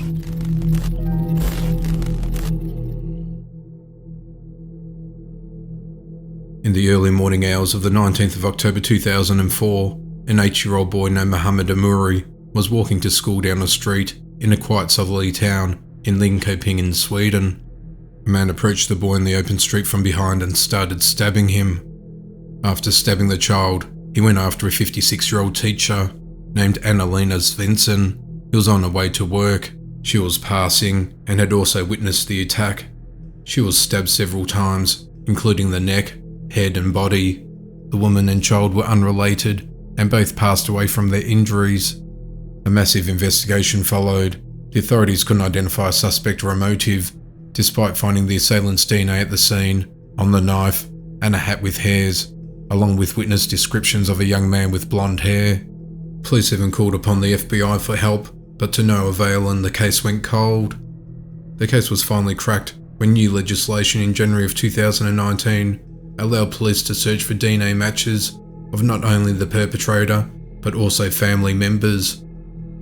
In the early morning hours of the 19th of October 2004, an 8-year-old boy named Mohammed Amuri was walking to school down a street in a quiet southerly town in Linköping in Sweden. A man approached the boy in the open street from behind and started stabbing him. After stabbing the child, he went after a 56-year-old teacher named Anna-Lena Svensson, who was on her way to work. She was passing and had also witnessed the attack. She was stabbed several times, including the neck, head and body. The woman and child were unrelated and both passed away from their injuries. A massive investigation followed. The authorities couldn't identify a suspect or a motive, despite finding the assailant's DNA at the scene, on the knife, and a hat with hairs, along with witness descriptions of a young man with blonde hair. Police even called upon the FBI for help, but to no avail, and the case went cold. The case was finally cracked when new legislation in January of 2019 allowed police to search for DNA matches of not only the perpetrator, but also family members.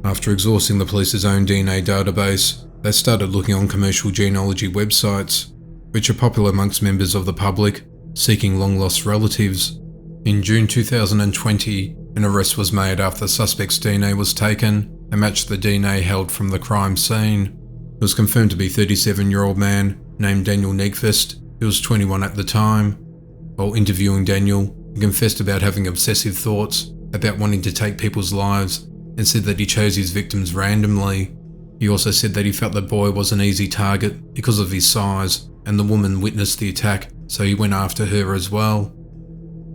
After exhausting the police's own DNA database, they started looking on commercial genealogy websites, which are popular amongst members of the public seeking long-lost relatives. In June 2020, an arrest was made after the suspect's DNA was taken and matched the DNA held from the crime scene. It was confirmed to be a 37-year-old man named Daniel Nyqvist, who was 21 at the time. While interviewing Daniel, he confessed about having obsessive thoughts about wanting to take people's lives and said that he chose his victims randomly. He also said that he felt the boy was an easy target because of his size, and the woman witnessed the attack, so he went after her as well.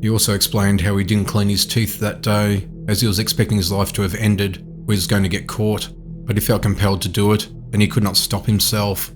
He also explained how he didn't clean his teeth that day, as he was expecting his life to have ended, or he was going to get caught, but he felt compelled to do it, and he could not stop himself.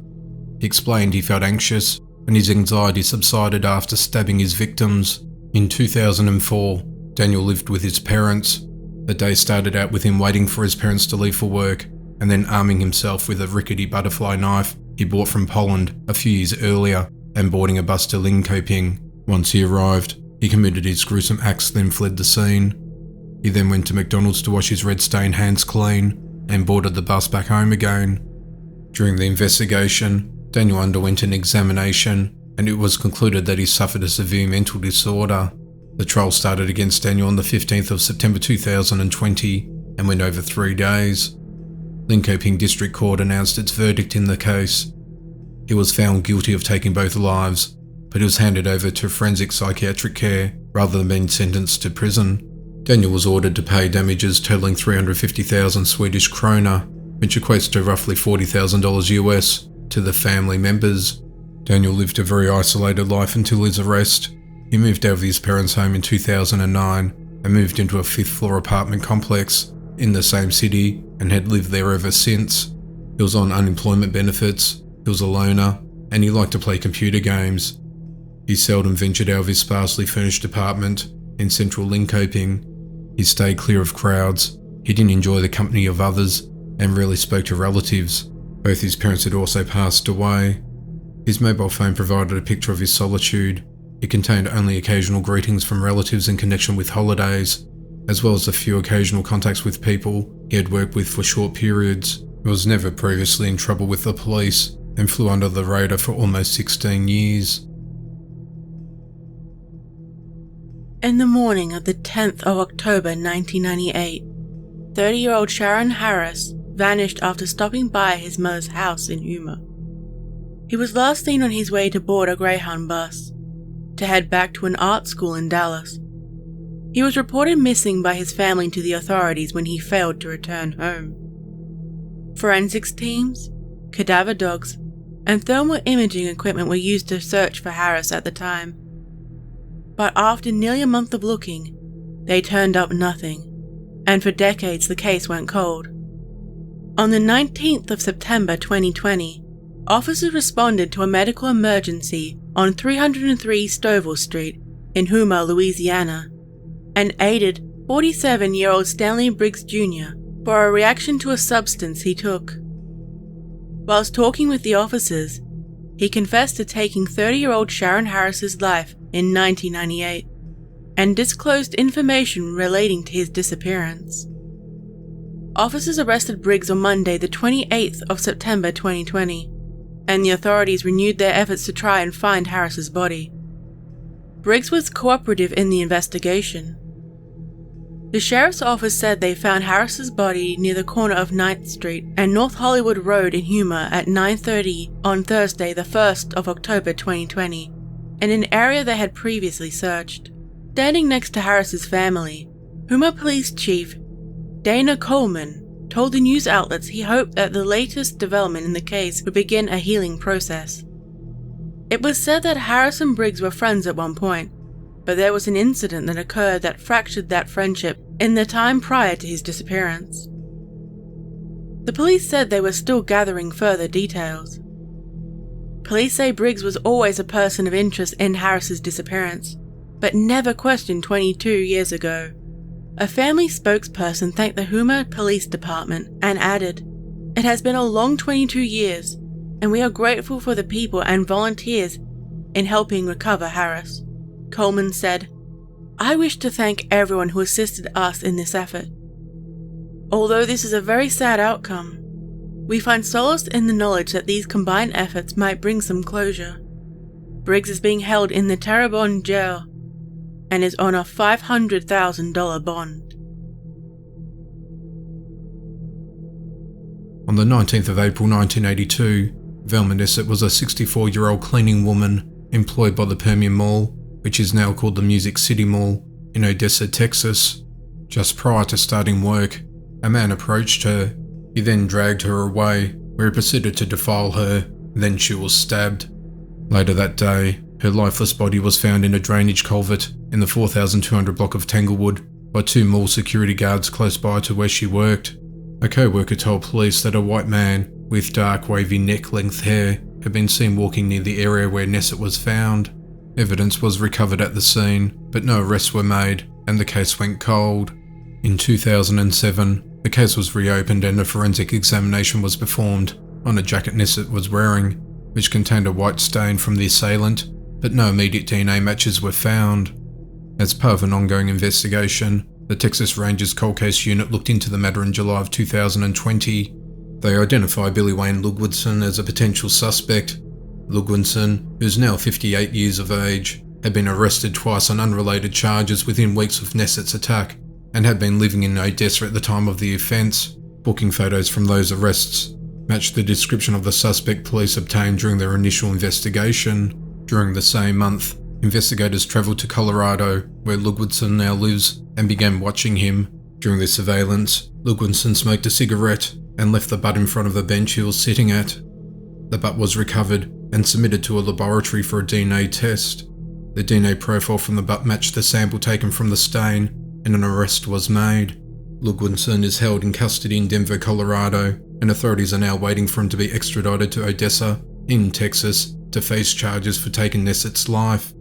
He explained he felt anxious, and his anxiety subsided after stabbing his victims. In 2004, Daniel lived with his parents. The day started out with him waiting for his parents to leave for work, and then arming himself with a rickety butterfly knife he bought from Poland a few years earlier, and boarding a bus to Linköping. Once he arrived, he committed his gruesome acts, then fled the scene. He then went to McDonald's to wash his red-stained hands clean, and boarded the bus back home again. During the investigation, Daniel underwent an examination, and it was concluded that he suffered a severe mental disorder. The trial started against Daniel on the 15th of September 2020 and went over 3 days. Linköping District Court announced its verdict in the case. He was found guilty of taking both lives, but he was handed over to forensic psychiatric care rather than being sentenced to prison. Daniel was ordered to pay damages totaling 350,000 Swedish krona, which equates to roughly $40,000 US, to the family members. Daniel lived a very isolated life until his arrest. He moved out of his parents' home in 2009 and moved into a 5th-floor apartment complex in the same city and had lived there ever since. He was on unemployment benefits, he was a loner, and he liked to play computer games. He seldom ventured out of his sparsely furnished apartment in central Linköping. He stayed clear of crowds, he didn't enjoy the company of others, and rarely spoke to relatives. Both his parents had also passed away. His mobile phone provided a picture of his solitude. It contained only occasional greetings from relatives in connection with holidays, as well as a few occasional contacts with people he had worked with for short periods. He was never previously in trouble with the police and flew under the radar for almost 16 years. In the morning of the 10th of October 1998, 30-year-old Shannon Harris vanished after stopping by his mother's house in Umeå. He was last seen on his way to board a Greyhound bus to head back to an art school in Dallas. He was reported missing by his family to the authorities when he failed to return home. Forensics teams, cadaver dogs, and thermal imaging equipment were used to search for Harris at the time. But after nearly a month of looking, they turned up nothing, and for decades the case went cold. On the 19th of September 2020, officers responded to a medical emergency on 303 Stovall Street in Houma, Louisiana, and aided 47-year-old Stanley Briggs Jr. for a reaction to a substance he took. Whilst talking with the officers, he confessed to taking 30-year-old Shannon Harris's life in 1998 and disclosed information relating to his disappearance. Officers arrested Briggs on Monday, the 28th of September 2020, and the authorities renewed their efforts to try and find Harris's body. Briggs was cooperative in the investigation. The sheriff's office said they found Harris's body near the corner of 9th Street and North Hollywood Road in Houma at 9:30 on Thursday, the 1st of October 2020, in an area they had previously searched. Standing next to Harris's family, Houma Police Chief Dana Coleman told the news outlets he hoped that the latest development in the case would begin a healing process. It was said that Harris and Briggs were friends at one point, but there was an incident that occurred that fractured that friendship in the time prior to his disappearance. The police said they were still gathering further details. Police say Briggs was always a person of interest in Harris's disappearance, but never questioned 22 years ago. A family spokesperson thanked the Houma Police Department and added, "It has been a long 22 years, and we are grateful for the people and volunteers in helping recover Harris." Coleman said, "I wish to thank everyone who assisted us in this effort. Although this is a very sad outcome, we find solace in the knowledge that these combined efforts might bring some closure." Briggs is being held in the Terrebonne jail and is on a $500,000 bond. On the 19th of April 1982, Velma Nesset was a 64-year-old cleaning woman employed by the Permian Mall, which is now called the Music City Mall, in Odessa, Texas. Just prior to starting work, a man approached her. He then dragged her away, where he proceeded to defile her, then she was stabbed. Later that day, her lifeless body was found in a drainage culvert in the 4200 block of Tanglewood by two mall security guards close by to where she worked. A co-worker told police that a white man with dark wavy neck-length hair had been seen walking near the area where Nesset was found. Evidence was recovered at the scene, but no arrests were made, and the case went cold. In 2007, the case was reopened and a forensic examination was performed on a jacket Nesset was wearing, which contained a white stain from the assailant, but no immediate DNA matches were found. As part of an ongoing investigation, the Texas Rangers Cold Case Unit looked into the matter in July of 2020. They identified Billy Wayne Ludwigson as a potential suspect. Ludwigson, who's now 58 years of age, had been arrested twice on unrelated charges within weeks of Nesset's attack and had been living in Odessa at the time of the offence. Booking photos from those arrests matched the description of the suspect police obtained during their initial investigation. During the same month, investigators travelled to Colorado, where Ludwigson now lives, and began watching him. During the surveillance, Ludwigson smoked a cigarette and left the butt in front of the bench he was sitting at. The butt was recovered and submitted to a laboratory for a DNA test. The DNA profile from the butt matched the sample taken from the stain, and an arrest was made. Ludwigson is held in custody in Denver, Colorado, and authorities are now waiting for him to be extradited to Odessa, in Texas, to face charges for taking Nesset's life.